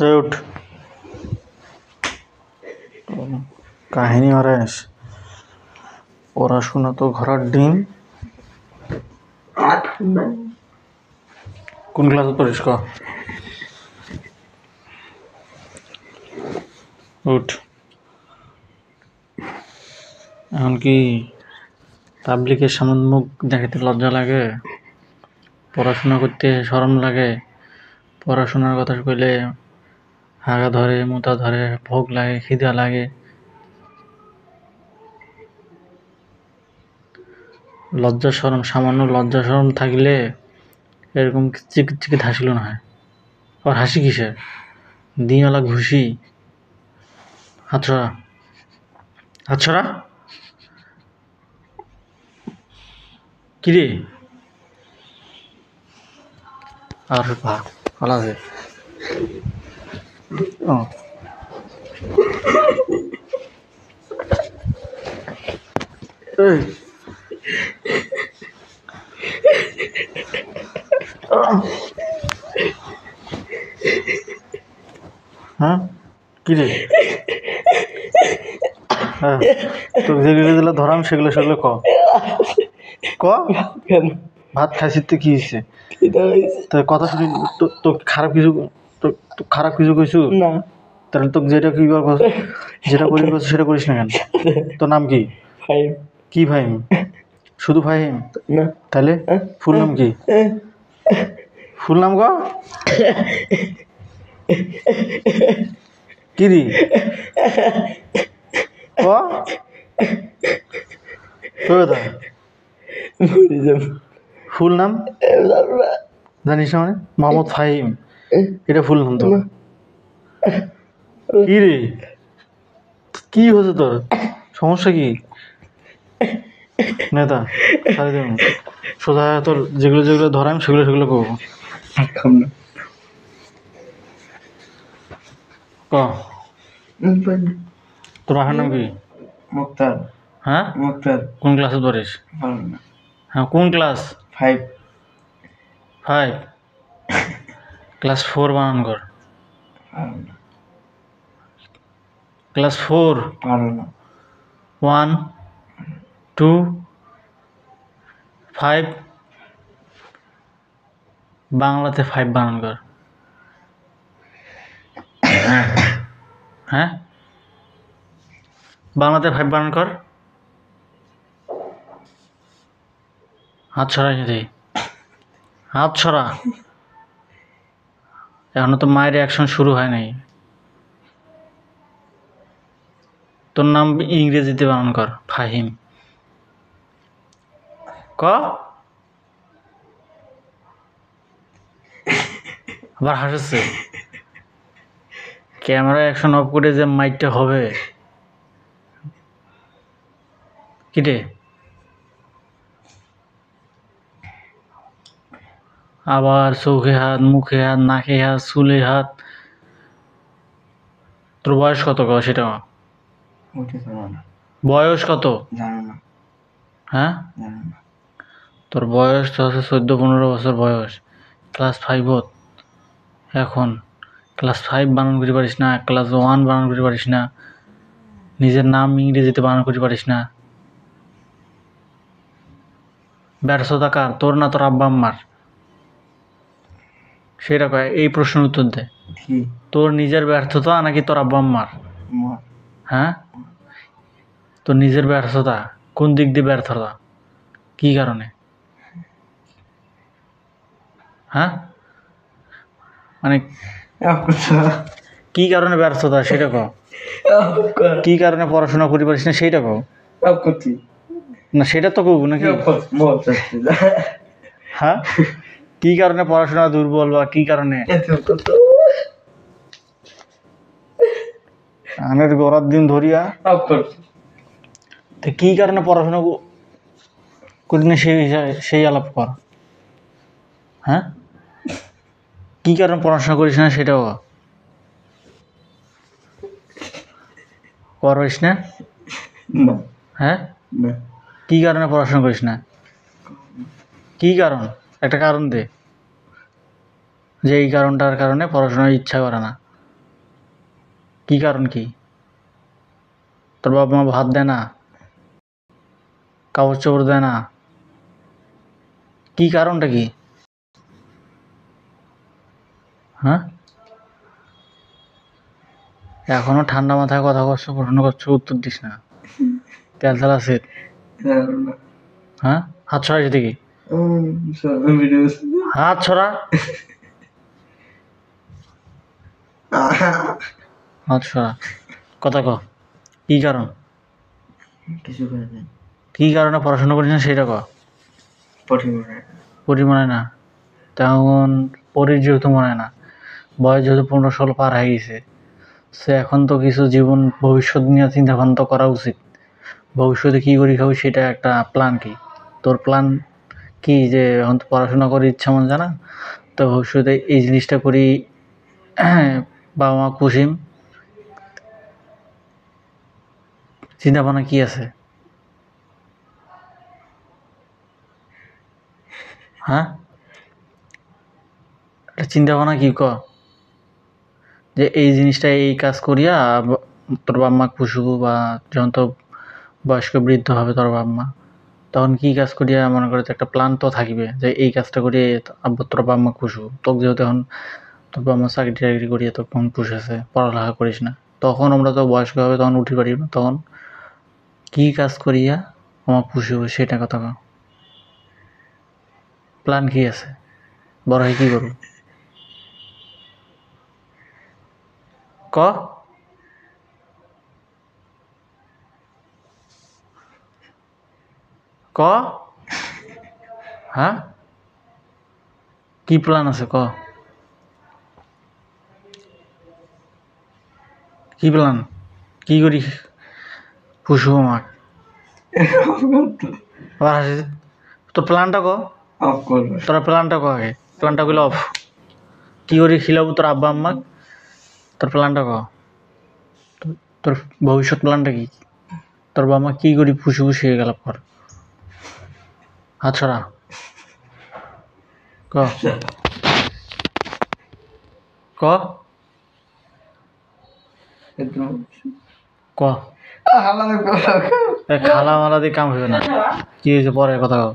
এই উঠ কাহিনী হরেশ পড়াশোনা তো ঘোড়ার ডিম। কোন ক্লাসে পড়িস ক? উঠ। এখন কি পাবলিকের সামনে মুখ দেখাতে লজ্জা লাগে? পড়াশোনা করতে শরম লাগে? পড়াশোনার কথা কইলে হাগা ধরে, মুতা ধরে, ভোগ লাগে, খিদা লাগে। লজ্জা শরম, সামান্য লজ্জা শরম থাকলে এরকম চিকিৎ হাসিল না হয়। আর হাসি কিসের? দিনওয়ালা ঘুষি। হাত ছড়া, হাত ছড়া। কিরে আর ভালো আছে? ও এই হ্যাঁ কিরে? হ্যাঁ তোর যেগুলো যেগুলো ধরাম সেগুলো সেগুলো ক ক ভাত খাইছিস তো কি হয়েছে? তোর কথা শুনি তো খারাপ কিছু, তো খারাপ কিছু কইছু না? তাহলে তোকে যেটা কি যেটা করি সেটা করিস না কেন? তোর নাম কি? ফাহিম। কি ফাহিম? শুধু ফাহিম না? তাহলে ফুল নাম কি? ফুল নাম ক কি রে ক ফুল নাম জানিস না? মানে মোহাম্মদ ফাহিম, এটা ফুল নাম তোর? কি রে কি হয়েছে তোর? সমস্যা কি? নেতা সারি দেব সোজা তোর যেগুলো যেগুলো ধরাম সেগুলো সেগুলো করবো। ক তোর বাসার নাম কি? মুক্তার। হ্যাঁ মুক্তার। কোন ক্লাসে পড়িস? হ্যাঁ কোন ক্লাস? 5। 5? ক্লাস 4 বানান কর। ক্লাস 4? 1 2 5 বাংলাতে 5 বানান কর। হ্যাঁ বাংলাতে 5 বানান কর। হাত ছড়াই দে, হাত ছড়া। এখনো তো মায়ের অ্যাকশন শুরু হয় নাই। তোর নাম ইংরেজিতে বানান কর, ফাহিম। ক আবার হাসছে। ক্যামেরা অ্যাকশন অফ করে যে মাইকটা হবে কি রে? আবার চোখে হাত, মুখে হাত, নাকে হাত, চুলে হাত। তোর বয়স কত ক সেটা? বয়স কত? হ্যাঁ তোর বয়স তো আছে 14-15 বছর বয়স। ক্লাস 5 এখন ক্লাস 5 বানান করতে পারিস না, ক্লাস 1 বানান করতে পারিস না, নিজের নাম ইংরেজিতে বানান করতে পারিস না। ব্যর্থতা কার? তোর না তোর আব্বা আম্মার? সেটা কয়, এই প্রশ্নের উত্তর দে। তোর নিজের ব্যর্থতা নাকি তোর আব্বা আম্মার? হ্যাঁ তোর নিজের ব্যর্থতা। কোন দিক দিয়ে ব্যর্থতা? কি কারণে? হ্যাঁ মানে কি কারণে ব্যর্থতা সেটা কও। কি কারণে পড়াশোনা করি পারিস না সেইটা কও না, সেটা তো কব নাকি? হ্যাঁ কি কারণে পড়াশোনা দুর্বল বা কি কারণে? আনের গড়ার দিন ধরিয়া কি কারণে পড়াশোনা করি না সেই আলাপ কর। হ্যাঁ কি কারণে পড়াশোনা করিস না সেটাও করিস না? হ্যাঁ কি কারণে পড়াশোনা করিস না? কি কারণ? একটা কারণ দে যে এই কারণটার কারণে পড়াশোনার ইচ্ছা করে না। কি কারণ কি? তোর বাবা মা ভাত দেয় না, কাপড় চোপড় দেয় না, কি কারণটা কি? হ্যাঁ, এখনো ঠান্ডা মাথায় কথা করছো, প্রশ্ন করছো, উত্তর দিস না। তেল তেল আছে। হ্যাঁ, হাত ছড়া সেদিকে, হাত ছড়া, হাত ছড়া, কথা ক, কি কারণ? কিছু করে না, কি কারণে পড়াশোনা করিস না সেটা ক। পরি মনে হয় না, তেমন পরির যেহেতু মনে হয় না, বয়স যেহেতু 15-16 পার হয়ে গেছে, সে এখন তো কিছু জীবন ভবিষ্যৎ নিয়ে চিন্তা ভাবনা তো করা উচিত। ভবিষ্যতে কী করি খাবো সেটা একটা প্ল্যান। কি তোর প্ল্যান কি? যে এখন তো পড়াশোনা করার ইচ্ছা মন জানা, তো ভবিষ্যতে এই জিনিসটা করি, বাবা মা খুশি, চিন্তা ভাবনা কি আছে? হ্যাঁ, চিন্তা ভাবনা কি ক, যে এই জিনিসটা এই কাজ করিয়া তোর বাবা মা পুষবো, বা যখন তো বয়স্ক বৃদ্ধ হবে তোর বাবা মা, তখন কি কাজ করিয়া মনে করে একটা প্ল্যান তো থাকবে যে এই কাজটা করিয়ে আব্বু তোর বাবা মা পুষবো। তোকে যেহেতু এখন তোর বাবা মা চাকরি টাকরি করিয়ে তখন পুষেছে, পড়ালেখা করিস না, তখন আমরা তো বয়স্ক হবে, তখন উঠি পারি না, তখন কি কাজ করিয়া আমার পুষবো সেটা কথা কও। প্ল্যান কি আছে? বড় হয়ে কি করবো ক, ক, হ্যাঁ, কি প্ল্যান আছে ক, কি প্ল্যান, কি করি পুষবো মাক? আবার হাসি, তোর প্ল্যানটা ক, তোর প্ল্যানটা ক আগে, প্ল্যানটা কইলে অফ। কি করি খিলাবো তোর আব্বা আম্মাক, তোর প্ল্যানটা ক, তোর ভবিষ্যৎ প্ল্যানটা কি? তোর বাবা মা কি করি পুষবো সে গেল পর, হাত ছড়া, ক, ক, ক। খালা মালা দিয়ে কাম হইবে না, কি হয়েছে পরে কথা কও।